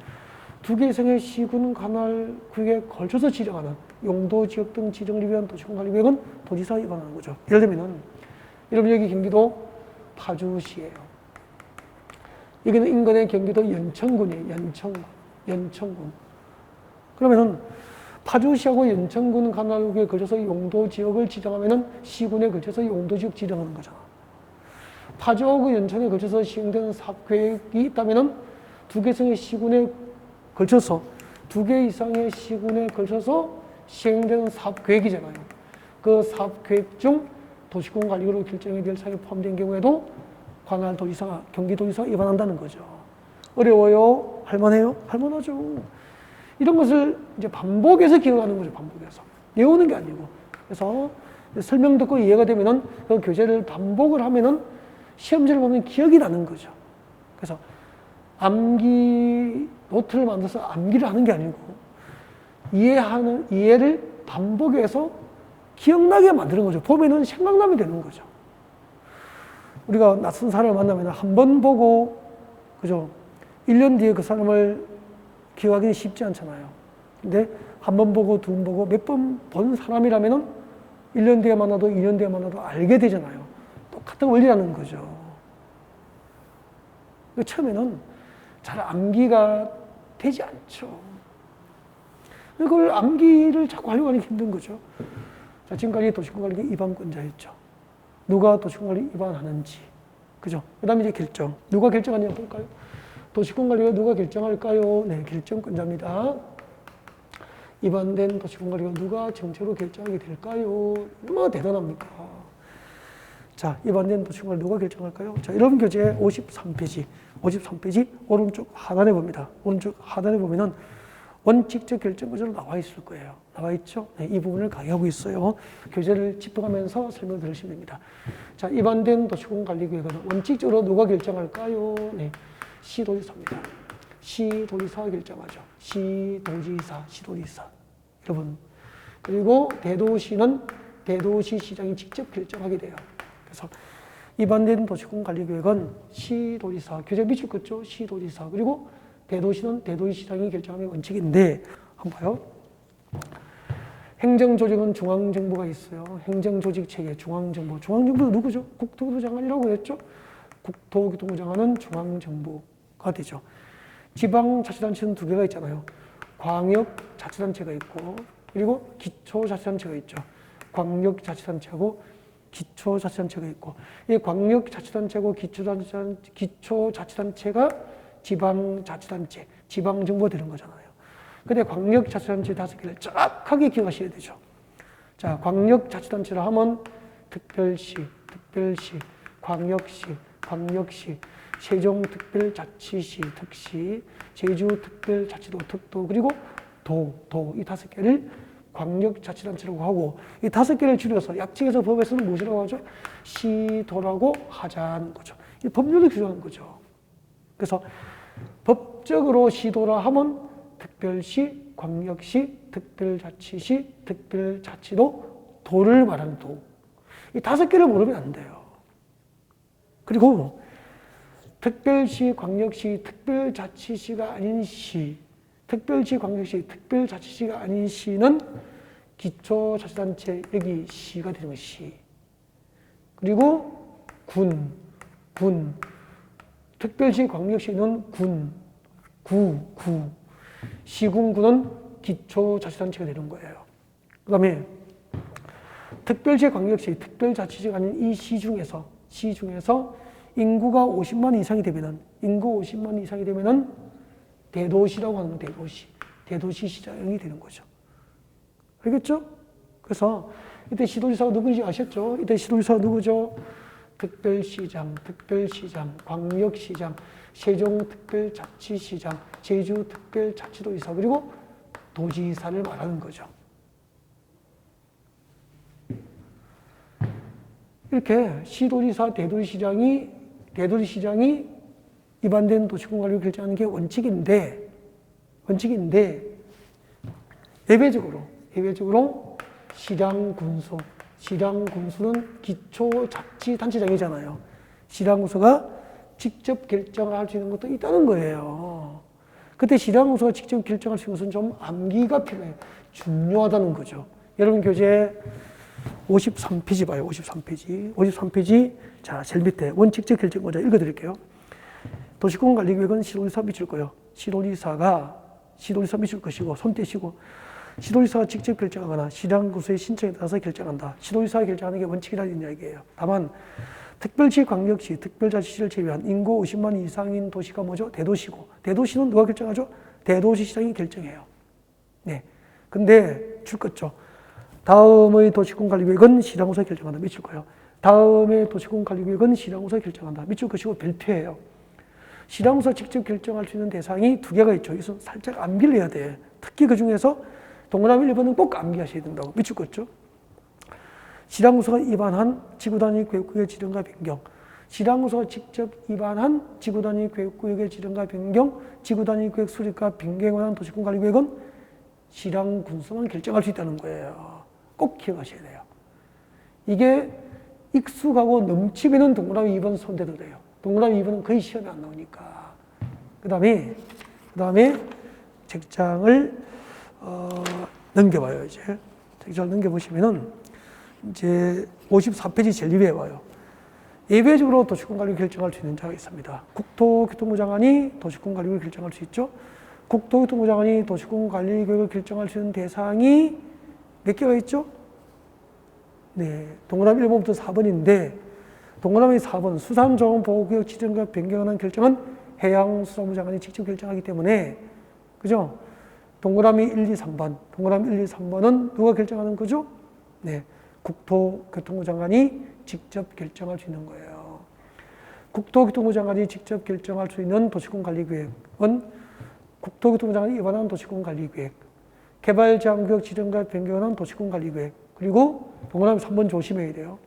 두 개의 성의 시군, 관할, 구역에 걸쳐서 지정하는 용도지역 등 지정을 위한 도시군관리구역은 도지사가 위반하는 거죠. 예를 들면은 여러분 여기 경기도 파주시예요. 여기는 인근의 경기도 연천군이에요. 연천군. 그러면은 파주시하고 연천군 관할구역에 걸쳐서 용도지역을 지정하면은 시군에 걸쳐서 용도지역 지정하는 거잖아. 파주하고 연천에 걸쳐서 시행되는 사업계획이 있다면은 두 개 이상의 시군에 걸쳐서 두 개 이상의 시군에 걸쳐서 시행되는 사업계획이잖아요. 그 사업계획 중 도시군관리구로 결정이 될 사항이 포함된 경우에도 관할 도지사가 경기도지사가 위반한다는 거죠. 어려워요? 할만해요? 할만하죠. 이런 것을 이제 반복해서 기억하는 거죠. 반복해서 외우는 게 아니고. 그래서 설명 듣고 이해가 되면은 그 교재를 반복을 하면은 시험지를 보면 기억이 나는 거죠. 그래서 암기 노트를 만들어서 암기를 하는 게 아니고 이해를 반복해서 기억나게 만드는 거죠. 보면은 생각나면 되는 거죠. 우리가 낯선 사람을 만나면 한 번 보고, 그죠? 1년 뒤에 그 사람을 기억하기는 쉽지 않잖아요. 근데 한 번 보고, 두 번 보고, 몇 번 본 사람이라면은 1년 뒤에 만나도 2년 뒤에 만나도 알게 되잖아요. 똑같은 원리라는 거죠. 처음에는 잘 암기가 되지 않죠. 그걸 암기를 자꾸 하려고 하는 게 힘든 거죠. 자, 지금까지 도시군관리 위반권자였죠. 누가 도시군관리 위반하는지. 그죠? 그 다음에 이제 결정. 누가 결정하냐 볼까요? 도시군관리가 누가 결정할까요? 네, 결정권자입니다. 위반된 도시군관리가 누가 정책으로 결정하게 될까요? 얼마나 대단합니까? 자, 위반된 도시군관리 누가 결정할까요? 자, 여러분 교재 53페이지 오른쪽 하단에 봅니다. 오른쪽 하단에 보면은 원칙적 결정 구조로 나와 있을 거예요. 나와 있죠? 네, 이 부분을 강의하고 있어요. 교재를 짚어가면서 설명 들으시면 됩니다. 자, 위반된 도시군관리구역은 원칙적으로 누가 결정할까요? 네, 시도지사입니다. 시도지사가 결정하죠. 시도지사. 여러분. 그리고 대도시는 대도시시장이 직접 결정하게 돼요. 그래서 위반된 도시군관리구역은 시도지사, 교재 밑줄 긋죠? 시도지사. 그리고 대도시는 대도시시장이 결정하는 원칙인데, 한번 봐요. 행정조직은 중앙정부가 있어요. 행정조직체계, 중앙정부. 중앙정부는 누구죠? 국토교통부 장관이라고 그랬죠? 국토교통부 장관은 중앙정부가 되죠. 지방자치단체는 두 개가 있잖아요. 광역자치단체가 있고, 그리고 기초자치단체가 있죠. 광역자치단체하고 기초자치단체가 있고, 이 광역자치단체고 기초자치단체가 지방자치단체, 지방정부가 되는 거잖아요. 근데 광역자치단체 5개를 정확하게 기억하셔야 되죠. 자, 광역자치단체라 하면 특별시, 광역시, 세종특별자치시, 특시, 제주특별자치도, 특도, 그리고 도, 이 5개를 광역자치단체라고 하고, 이 5개를 줄여서 약칭해서 법에서는 무엇이라고 하죠? 시도라고 하자는 거죠. 이 법률을 규정하는 거죠. 그래서 법적으로 시도라 하면 특별시, 광역시, 특별자치시, 특별자치도, 도를 말하는 도. 이 5개를 모르면 안 돼요. 그리고 특별시, 광역시, 특별자치시가 아닌 시, 특별시, 광역시, 특별자치시가 아닌 시는 기초자치단체, 여기 시가 되는 거예요, 시. 그리고 군. 특별시, 광역시는 구. 시군구는 기초자치단체가 되는 거예요. 그 다음에 특별시, 광역시, 특별자치시가 아닌 이 시 중에서 인구가 50만 이상이 되면은, 대도시라고 하는 대도시 시장이 되는 거죠. 알겠죠? 그래서 이때 시도지사가 누군지 아셨죠? 이때 시도지사가 누구죠? 특별시장, 광역시장, 세종특별자치시장, 제주특별자치도지사, 그리고 도지사를 말하는 거죠. 이렇게 시도지사, 대도시시장이 위반된 도시군관리를 결정하는 게 원칙인데, 예외적으로 시량군수. 시량군수는 기초자치단체장이잖아요. 시량군수가 직접 결정할 수 있는 것도 있다는 거예요. 그때 시량군수가 직접 결정할 수 있는 것은 좀 암기가 필요해요. 중요하다는 거죠. 여러분 교재 53페이지 봐요. 53페이지. 53페이지. 자, 제일 밑에 원칙적 결정권자 읽어드릴게요. 도시공간관리계획은 시도지사 미칠 거예요. 시도지사 미칠 것이고, 손 떼시고, 시도지사가 직접 결정하거나 시량군수의 신청에 따라서 결정한다. 시도지사가 결정하는 게 원칙이라는 이야기예요. 다만 특별시, 광역시, 특별자치시를 제외한 인구 50만 이상인 도시가 뭐죠? 대도시고, 대도시는 누가 결정하죠? 대도시시장이 결정해요. 네. 근데 줄것죠. 다음의 도시공관리계획은 시량군수가 결정한다. 미칠 거예요. 다음의 도시공관리계획은 시량군수가 결정한다. 미칠 것이고 별표예요. 시량군수가 직접 결정할 수 있는 대상이 두 개가 있죠. 이것은 살짝 암기를 해야 돼. 특히 그 중에서 동그라미 1번은 꼭 암기하셔야 된다고. 미칠 것죠. 시량군수가 입안한 지구단위 계획구역의 지정과 변경. 시량군수가 직접 입안한 지구단위 계획구역의 지정과 변경, 지구단위 계획 수립과 변경에 관한 도시공관리계획은 시량군수만 결정할 수 있다는 거예요. 꼭 기억하셔야 돼요. 이게 익숙하고 넘치면은 동그라미 2번 손대도 돼요. 동그라미 2번은 거의 시험에 안 나오니까. 그 다음에 책장을 넘겨봐요. 이제 책장을 넘겨보시면은 이제 54페이지 제일 위에 와요. 예외적으로 도시공관리를 결정할 수 있는 자가 있습니다. 국토교통부 장관이 도시공관리를 결정할 수 있죠. 국토교통부 장관이 도시공관리계획을 결정할 수 있는 대상이 몇 개가 있죠? 네, 동그라미 1번부터 4번인데 동그라미 4번 수산조업보호구역 지정과 변경하는 결정은 해양수산부 장관이 직접 결정하기 때문에 그죠? 동그라미 1, 2, 3번 동그라미 1, 2, 3번은 누가 결정하는 거죠? 네, 국토교통부 장관이 직접 결정할 수 있는 거예요. 국토교통부 장관이 직접 결정할 수 있는 도시공관리계획은 국토교통부 장관이 입안한 도시공관리계획, 개발제한구역 지정과 변경하는 도시공관리계획, 그리고 동그라미 3번 조심해야 돼요.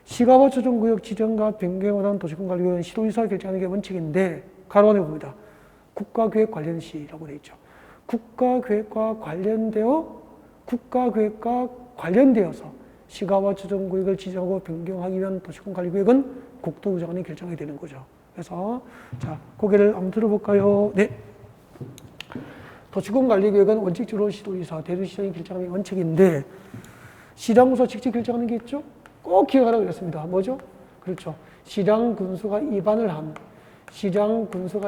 시가와 조정구역 지정과 변경에 관한 도시공관리계획은 시도지사가 결정하는 게 원칙인데 가로 안에 봅니다. 국가계획 관련 시라고 되어 있죠. 국가계획과 관련되어서 시가와 조정구역을 지정하고 변경하기 위한 도시공관리계획은 국토부 장관이 결정하게 되는 거죠. 그래서 자, 고개를 한번 들어볼까요? 네. 도시공관리계획은 원칙적으로 시도지사, 대도시장이 결정하는 게 원칙인데 시량군수가 직접 결정하는 게 있죠? 꼭 기억하라고 그랬습니다. 뭐죠? 그렇죠. 시량군수가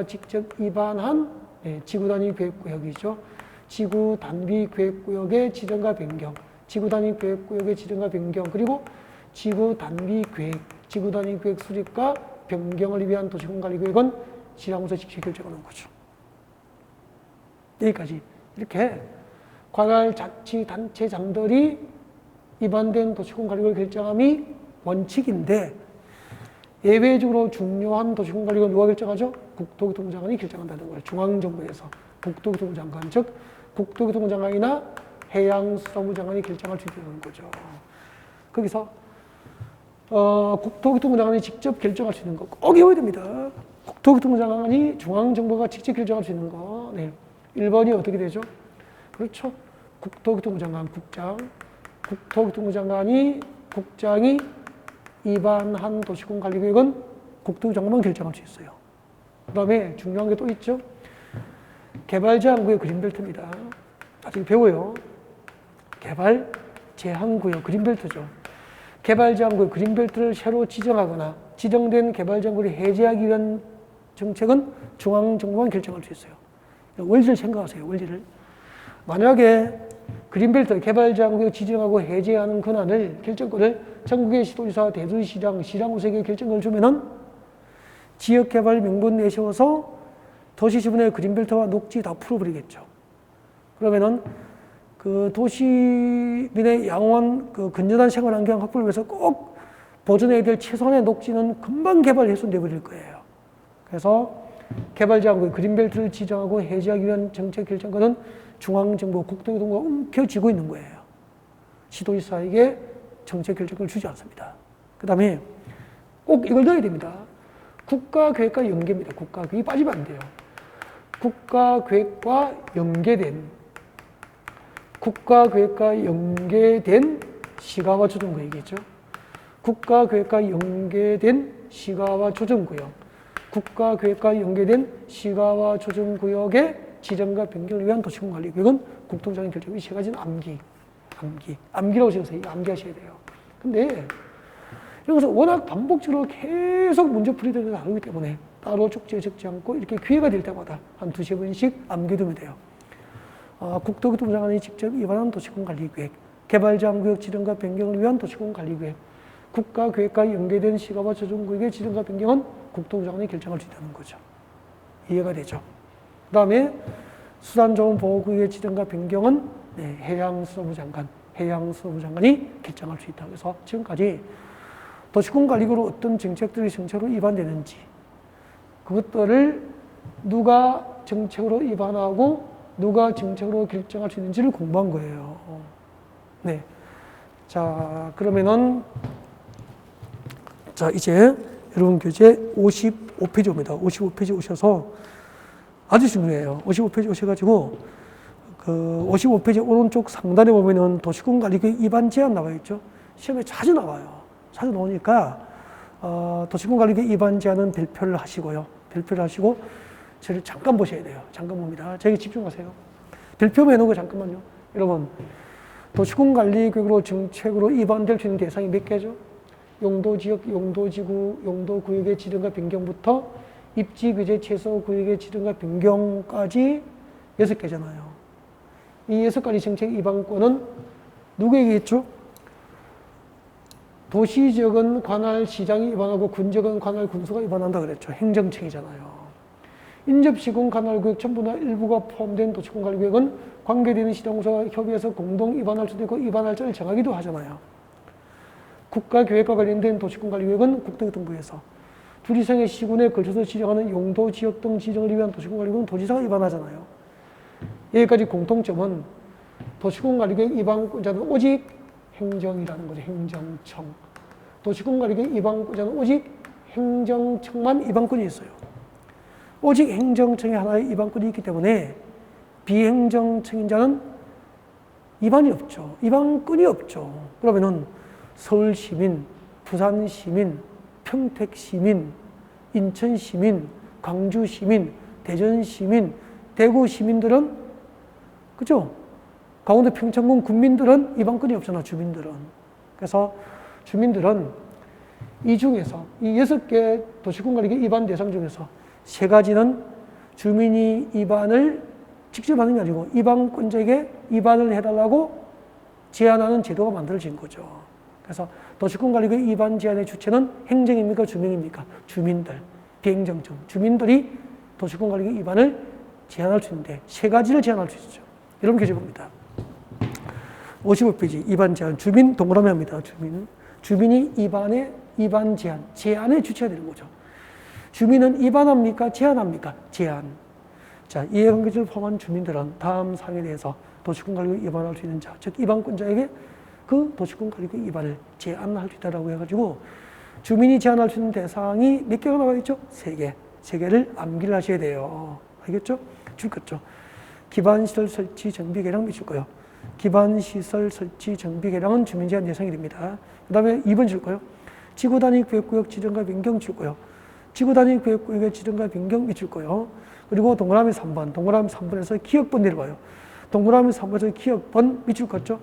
직접 입안한 지구단위 계획구역이죠. 지구단위 계획구역의 지정과 변경, 지구단위 계획구역의 지정과 변경, 그리고 지구단위 계획 수립과 변경을 위한 도시공관리계획은 시량군수가 직접 결정하는 거죠. 여기까지. 이렇게 관할자치단체장들이 입안된 도시공관리계획을 결정함이 원칙인데 예외적으로 중요한 도시공관리계획은 누가 결정하죠? 국토교통부 장관이 결정한다는 거예요. 중앙정부에서 국토교통부 장관, 즉 국토교통부 장관이나 해양수산부 장관이 결정할 수 있다는 거죠. 거기서 국토교통부 장관이 직접 결정할 수 있는 거 꼭 외워야 됩니다. 국토교통부 장관이 중앙정부가 직접 결정할 수 있는 거. 네. 1번이 어떻게 되죠? 그렇죠. 국토교통부 장관, 국토교통부 국장이 입안한 도시공관리계획은 국토부 장관만 결정할 수 있어요. 그 다음에 중요한 게 또 있죠. 개발제한구역 그린벨트입니다. 나중에 배워요. 개발제한구역 그린벨트죠. 개발제한구역 그린벨트를 새로 지정하거나 지정된 개발제한구역을 해제하기 위한 정책은 중앙정부만 결정할 수 있어요. 원리를 생각하세요. 원리를. 만약에 그린벨트 개발제한구역 지정하고 해제하는 권한을 결정권을 전국의 시도지사, 대도시장, 시량군수에게 결정권을 주면은 지역개발 명분 내세워서 도시 주변의 그린벨트와 녹지 다 풀어버리겠죠. 그러면은 그 도시민의 양호한 그 건전한 생활환경 확보를 위해서 꼭 보존해야 될 최소한의 녹지는 금방 개발 해소돼 버릴 거예요. 그래서 개발제한구역 그린벨트를 지정하고 해제하기 위한 정책 결정권은 중앙정부, 국토교통부가 움켜쥐고 있는 거예요. 시도지사에게 정책 결정권을 주지 않습니다. 그 다음에 꼭 이걸 넣어야 됩니다. 국가계획과 연계입니다. 국가계획이 빠지면 안 돼요. 국가계획과 연계된 국가계획과 연계된 시가와 조정구역이겠죠. 국가계획과 연계된 시가와 조정구역, 국가계획과 연계된 시가와 조정구역의 지정과 변경을 위한 도시군관리구역은 국토부장이 결정. 이 세 가지는 암기라고 적으세요. 암기하셔야 돼요. 근데 여기서 워낙 반복적으로 계속 문제풀이들을 다루기 때문에 따로 쪽지에 적지 않고 이렇게 기회가 될 때마다 한 두세 번씩 암기두면 돼요. 국토교통부 장관이 직접 위반한 도시군관리계획, 개발제한구역 지정과 변경을 위한 도시군관리계획, 국가계획과 연계된 시가와 조정구역의 지정과 변경은 국토부 장관이 결정할 수 있다는 거죠. 이해가 되죠? 그 다음에 수산자원보호구역의 지정과 변경은 해양수산부 장관이 결정할 수 있다. 그래서 지금까지 도시군관리구로 어떤 정책들이 정책으로 위반되는지 그것들을 누가 정책으로 위반하고 누가 정책으로 결정할 수 있는지를 공부한 거예요. 네. 자, 그러면은 자, 이제 여러분 교재 55페이지 옵니다. 55페이지 오셔서 아주 중요해요. 55페이지 오셔가지고 그 55페이지 오른쪽 상단에 보면은 도시군관리구역 위반 제한 나와 있죠. 시험에 자주 나와요. 자주 나오니까 도시군관리구역 위반 제한은 별표를 하시고요. 별표를 하시고 저를 잠깐 보셔야 돼요. 잠깐 봅니다. 저에게 집중하세요. 별표 해놓은 거 잠깐만요. 여러분, 도시군관리구역으로 정책으로 위반될 수 있는 대상이 몇 개죠? 용도지역, 용도지구, 용도구역의 지정과 변경부터 입지규제 최소구역의 지정과 변경까지 6개잖아요. 이 6가지 정책 위반권은 누구에게 있죠? 도시지역은 관할 시장이 위반하고 군지역은 관할 군수가 위반한다 그랬죠. 행정청이잖아요. 인접시군 관할구역 전부나 일부가 포함된 도시군관리구역은 관계되는 시정부서와 협의해서 공동 위반할 수도 있고 위반할자를 정하기도 하잖아요. 국가계획과 관련된 도시군관리구역은 국토교통부에서 두리상의 시군에 걸쳐서 지정하는 용도, 지역 등 지정을 위한 도시군관리구역은 도지사가 위반하잖아요. 여기까지 공통점은 도시군관리구역 위반권자는 오직 행정이라는 거죠. 행정청. 도시군관리구역 위반권자는 오직 행정청만 위반권이 있어요. 오직 행정청이 하나의 위반권이 있기 때문에 비행정청인 자는 위반이 없죠. 위반권이 없죠. 그러면은 서울시민, 부산시민, 평택시민, 인천시민, 광주시민, 대전시민, 대구시민들은 그죠? 강원도 평창군 군민들은 위반권이 없잖아, 주민들은. 그래서 주민들은 이 중에서 이 6개 도시군관리구역 위반 대상 중에서 3가지는 주민이 위반을 직접 하는 게 아니고 위반권자에게 위반을 해달라고 제한하는 제도가 만들어진 거죠. 그래서 도시군관리구역 위반 제한의 주체는 행정입니까? 주민입니까? 주민들, 비행정청. 주민들이 도시군관리구역 위반을 제한할 수 있는데 3가지를 제한할 수 있죠. 여러분 교재 봅니다. 55페이지 위반 제한. 주민 동그라미 합니다. 주민이 위반 제한의 주체가 되는 거죠. 주민은 위반합니까? 제한합니까? 제한. 자, 이해관계자를 포함한 주민들은 다음 사항에 대해서 도시군관리구역 위반할 수 있는 자, 즉 위반권자에게 그 도시군관리구역 위반을 제한할 수 있다고 해가지고 주민이 제한할 수 있는 대상이 몇 개가 나와 있죠? 3개. 3개를 암기를 하셔야 돼요. 알겠죠? 줄 거죠. 기반시설 설치 정비 개량 미칠 거요. 기반시설 설치 정비 개량은 주민 제한 대상이 됩니다. 그 다음에 2번 줄 거요. 지구단위 구역구역 지정과 변경 줄 거요. 지구단위 구역구역의 지정과 변경 미칠 거요. 그리고 동그라미 3번. 동그라미 3번에서 기억번 내려봐요. 동그라미 3번에서 기억번 미칠 거죠.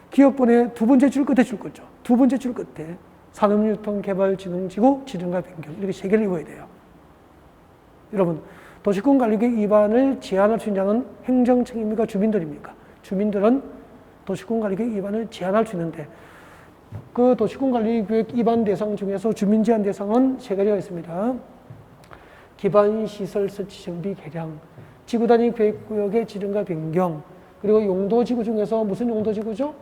기억번에 2번째 줄 끝에 줄 거죠. 2번째 줄 끝에 산업유통개발진흥지구 지정과 변경 이렇게 3개를 입어야 돼요. 여러분, 도시군관리구역 위반을 제한할 수 있는 자는 행정청입니까? 주민들입니까? 주민들은 도시군관리구역 위반을 제한할 수 있는데 그 도시군관리구역 위반 대상 중에서 주민 제한 대상은 3가지가 있습니다. 기반시설 설치 정비 개량, 지구단위 계획구역의 지정과 변경, 그리고 용도지구 중에서 무슨 용도지구죠?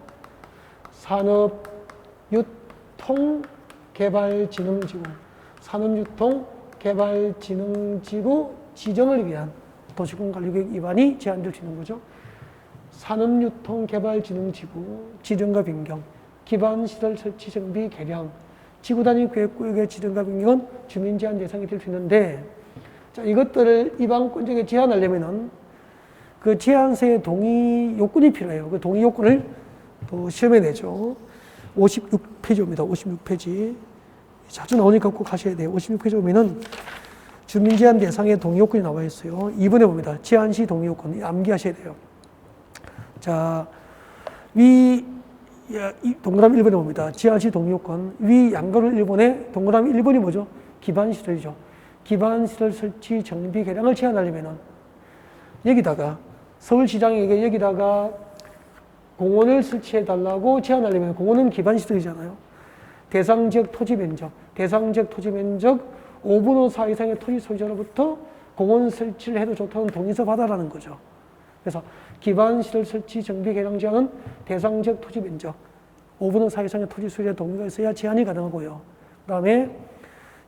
산업유통개발진흥지구, 산업유통개발진흥지구 지정을 위한 도시군관리구역 위반이 제한될 수 있는 거죠. 산업유통개발진흥지구 지정과 변경, 기반시설 설치 정비 개량, 지구단위 계획구역의 지정과 변경은 주민 제한 대상이 될 수 있는데, 자, 이것들을 위반권자에게 제한하려면은 그 제한서의 동의 요건이 필요해요. 그 동의 요건을 또 시험에 내죠. 56페이지입니다. 56페이지. 자주 나오니까 꼭 하셔야 돼요. 56페이지 보면은 주민 제한 대상의 동의 요건이 나와 있어요. 2번에 봅니다. 제한 시 동의 요건. 암기하셔야 돼요. 자, 동그라미 1번에 봅니다. 제한 시 동의 요건. 위 양가로 1번에 동그라미 1번이 뭐죠? 기반시설이죠. 기반시설 설치 정비 개량을 제한하려면은 여기다가 서울시장에게 여기다가 공원을 설치해 달라고 제한하려면 공원은 기반시설이잖아요. 대상 지역 토지 면적, 대상 지역 토지 면적 5분의 4 이상의 토지 소유자로부터 공원 설치를 해도 좋다는 동의서 받아라는 거죠. 그래서 기반시설 설치 정비 개량 제한은 대상 지역 토지 면적 5분의 4 이상의 토지 소유자 동의가 있어야 제한이 가능하고요. 그 다음에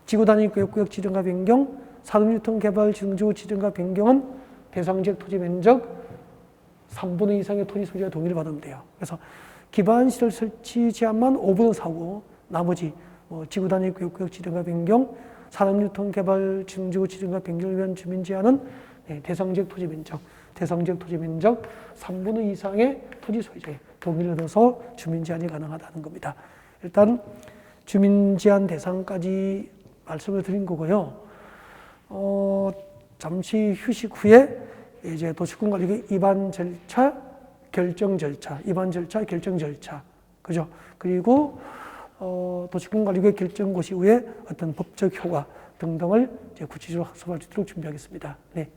지구단위 구역 지정과 변경, 산업유통 개발 지정지구 지정과 변경은 대상 지역 토지 면적 3분의 이상의 토지 소유자 동의를 받으면 돼요. 그래서 기반시설 설치 제한만 5분의 4고 나머지 지구단위 구역 지정과 변경, 산업유통 개발 지정지구 지정과 변경을 위한 주민 제한은 대상 지역 토지 면적, 대상 지역 토지 면적 3분의 이상의 토지 소유자의 동의를 얻어서 주민 제한이 가능하다는 겁니다. 일단 주민 제한 대상까지 말씀을 드린 거고요. 잠시 휴식 후에 이제 도시군관리局입안 절차, 결정 절차, 입안 절차, 결정 절차, 그죠? 그리고 도시군관리局결정 고시 후에 어떤 법적 효과 등등을 이제 구체적으로 학습할 수 있도록 준비하겠습니다. 네.